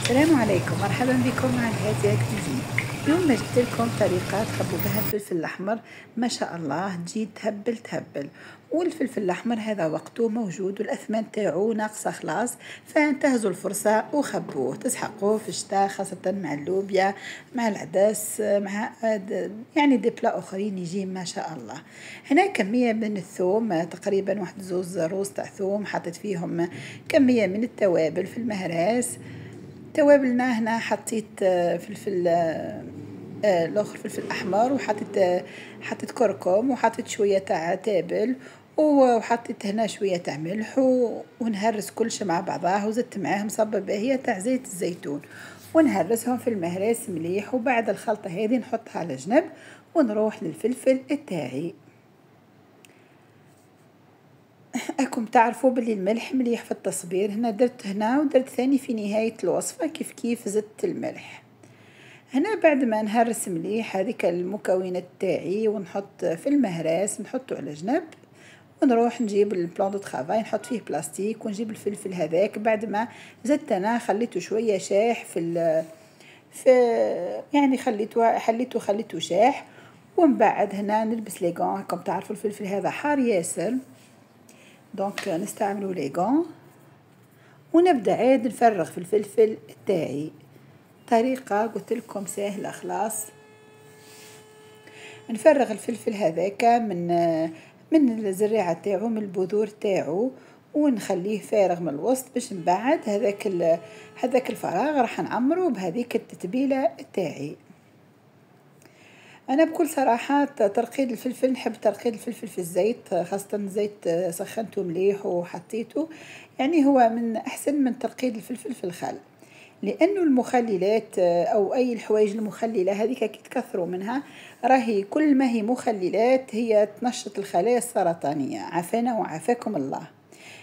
السلام عليكم، مرحبا بكم مع هاتي كوزين. اليوم جبت لكم طريقة تحبوا بها الفلفل الأحمر. ما شاء الله تجي تهبل. والفلفل الأحمر هذا وقته موجود والأثمان تاعو ناقصة خلاص، فانتهزوا الفرصة وخبوه تسحقوه في الشتاء، خاصة مع اللوبيا مع العدس مع يعني دي بلا أخرين يجي ما شاء الله. هنا كمية من الثوم، تقريبا واحد زوز روز تاع ثوم، حطيت فيهم كمية من التوابل في المهراس. توابلنا هنا حطيت فلفل الاخر فلفل احمر، حطيت كركم، وحطيت شويه تاع تابل، وحطيت هنا شويه تاع ملح، ونهرس كلش مع بعضاه، وزدت معاهم صبه باهيه تاع زيت الزيتون، ونهرسهم في المهراس مليح. وبعد الخلطه هذه نحطها على جنب ونروح للفلفل تاعي. راكم تعرفوا بلي الملح مليح في التصبير، هنا درت هنا ودرت ثاني في نهاية الوصفة كيف زدت الملح. هنا بعد ما نهرس مليح هذيك المكونات تاعي ونحط في المهراس نحطه على جنب، ونروح نجيب البلان دو طرافاي نحط فيه بلاستيك، ونجيب الفلفل هذاك بعد ما زدت انا خليته شويه شاح في يعني خليته شاح. ومن بعد هنا نلبس لي غون، راكم تعرفوا الفلفل هذا حار ياسر، دونك نستعملوا لي غون، ونبدا عاد نفرغ في الفلفل تاعي. طريقه قلت لكم سهله خلاص. نفرغ الفلفل هذاك من الزريعه تاعو، من البذور تاعو، ونخليه فارغ من الوسط، باش من بعد هذاك الفراغ راح نعمره بهذيك التتبيله تاعي. انا بكل صراحه ترقيد الفلفل نحب ترقيد الفلفل في الزيت، خاصه الزيت سخنته مليح وحطيته، يعني هو من احسن من ترقيد الفلفل في الخل، لانه المخللات او اي الحوايج المخلله هذيك كي تكثروا منها راهي كل ما هي مخللات هي تنشط الخلايا السرطانيه، عافانا وعافاكم الله.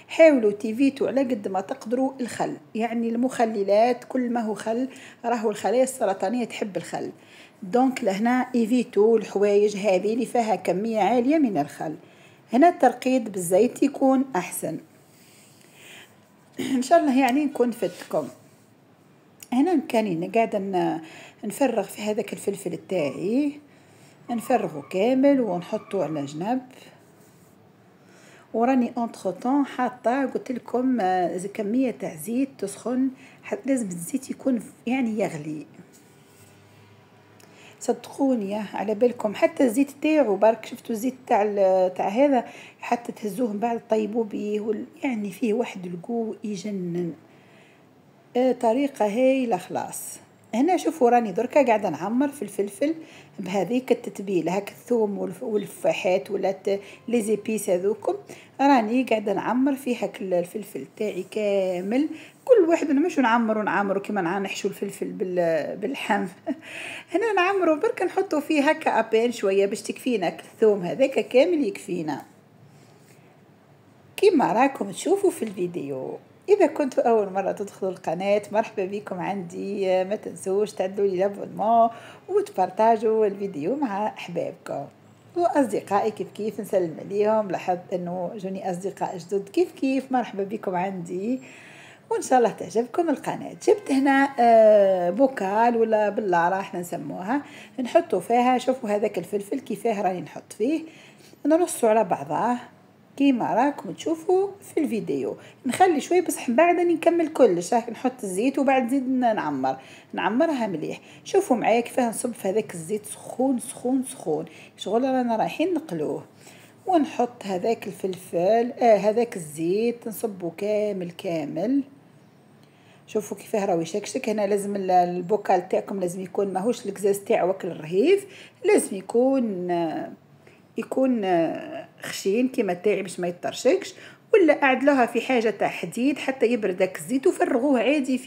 حاولوا تيفيتوا على قد ما تقدروا الخل، يعني المخللات كل ما هو خل راهو الخلايا السرطانيه تحب الخل، دونك لهنا ايفيتو الحوايج هذه اللي فيها كميه عاليه من الخل. هنا الترقيد بالزيت يكون احسن. ان شاء الله يعني نكون فدتكم. هنا كانين قاعده نفرغ في هذاك الفلفل تاعي، نفرغه كامل ونحطه على جنب. وراني انتخطون حاطه قلت لكم كميه تاع زيت تسخن، لازم الزيت يكون يعني يغلي، صدقوني على بالكم حتى الزيت تاعو برك شفتوا الزيت تاع هذا حتى تهزوه من بعد طيبوا بيه، يعني فيه واحد القو يجنن. طريقه هايله خلاص. هنا شوفوا راني دركا قاعده نعمر في الفلفل بهذيك التتبيله، هاك الثوم والفاحات ولا لي زيبيس هذوكم، راني قاعده نعمر في هاك الفلفل تاعي كامل. كل واحد مش نعمروا كيما نحشوا الفلفل باللحم هنا نعمروا برك نحطوا فيه هكا ابين شويه باش تكفينا الثوم هذاك كامل يكفينا كيما راكم تشوفوا في الفيديو. إذا كنتوا أول مرة تدخلوا القناة مرحبا بكم عندي، ما تنسوش تعدلوا لي لابونمون وتبارتاجوا الفيديو مع أحبابكم وأصدقائي. كيف نسلم عليهم، لاحظت أنه جوني أصدقاء جدد كيف مرحبا بكم عندي، وإن شاء الله تعجبكم القناة. جبت هنا بوكال ولا بلارة احنا نسموها، نحطوا فيها شوفوا هذاك الفلفل كيفاه راني نحط فيه، نرصوا على بعضاه كيما راكم تشوفوا في الفيديو. نخلي شوي بصح بعد نكمل كلش، نحط الزيت وبعد نزيد نعمرها مليح. شوفوا معايا كيفاه نصب في هذاك الزيت سخون شغل رانا رايحين نقلوه، ونحط هذاك الفلفل هذاك الزيت نصبه كامل. شوفوا كيفاه راهو يشكشك. هنا لازم البوكال تاعكم لازم يكون ماهوش القزاز تاعو وكل الرهيف، لازم يكون خشين كيما تاعي باش ما يطرشكش، ولا أعدلوها في حاجة تاع حديد حتى يبرد داك الزيت، وفرغوه عادي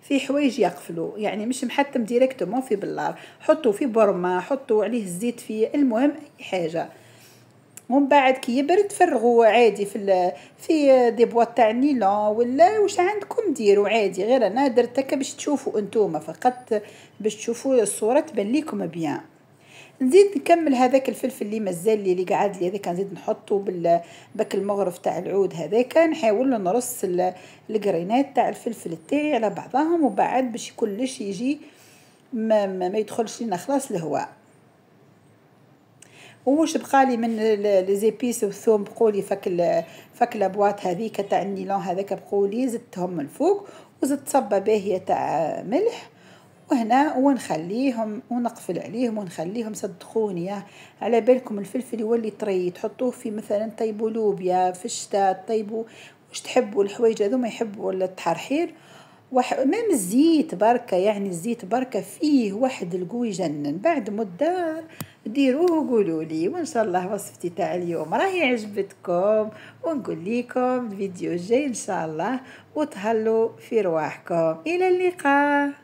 في حوايج يقفلوا، يعني مش محتم ديريكتومون في بلار، حطوا في برمة، حطوا عليه الزيت فيه، المهم أي حاجة. ومن بعد كي يبرد فرغوه عادي في دي بواط تاع النيلون ولا واش عندكم ديروا عادي، غير انا درت هكا باش تشوفوا انتوما فقط، باش تشوفوا الصوره تبان ليكم بيان. نزيد نكمل هذاك الفلفل اللي مازال لي اللي قعد لي هذاك، نزيد نحطه بك المغرف تاع العود هذاك، نحاول نرص القرينات تاع الفلفل تاعي على بعضهم، وبعد باش كلش يجي ما يدخلش لنا خلاص الهواء. وش بقالي من لي زيبيس والثوم بقولي فك لابواط هذيك تاع النيلون هذاك بقولي زدتهم من الفوق، وزدت صبه باهيه تاع ملح، وهنا ونخليهم ونقفل عليهم ونخليهم صدقوني على بالكم الفلفل يولي طري، تحطوه في مثلا طيبوا لوبيا في الشتاء، طيبوا واش تحبوا الحوايج هذو، ما يحبوا ولا التحرحير مام الزيت بركة، يعني الزيت بركة فيه واحد القوي يجنن. بعد مدة ديروه وقولوا لي، وان شاء الله وصفتي تاع اليوم راهي عجبتكم، ونقول لكم الفيديو الجاي ان شاء الله، وتهلوا في رواحكم، الى اللقاء.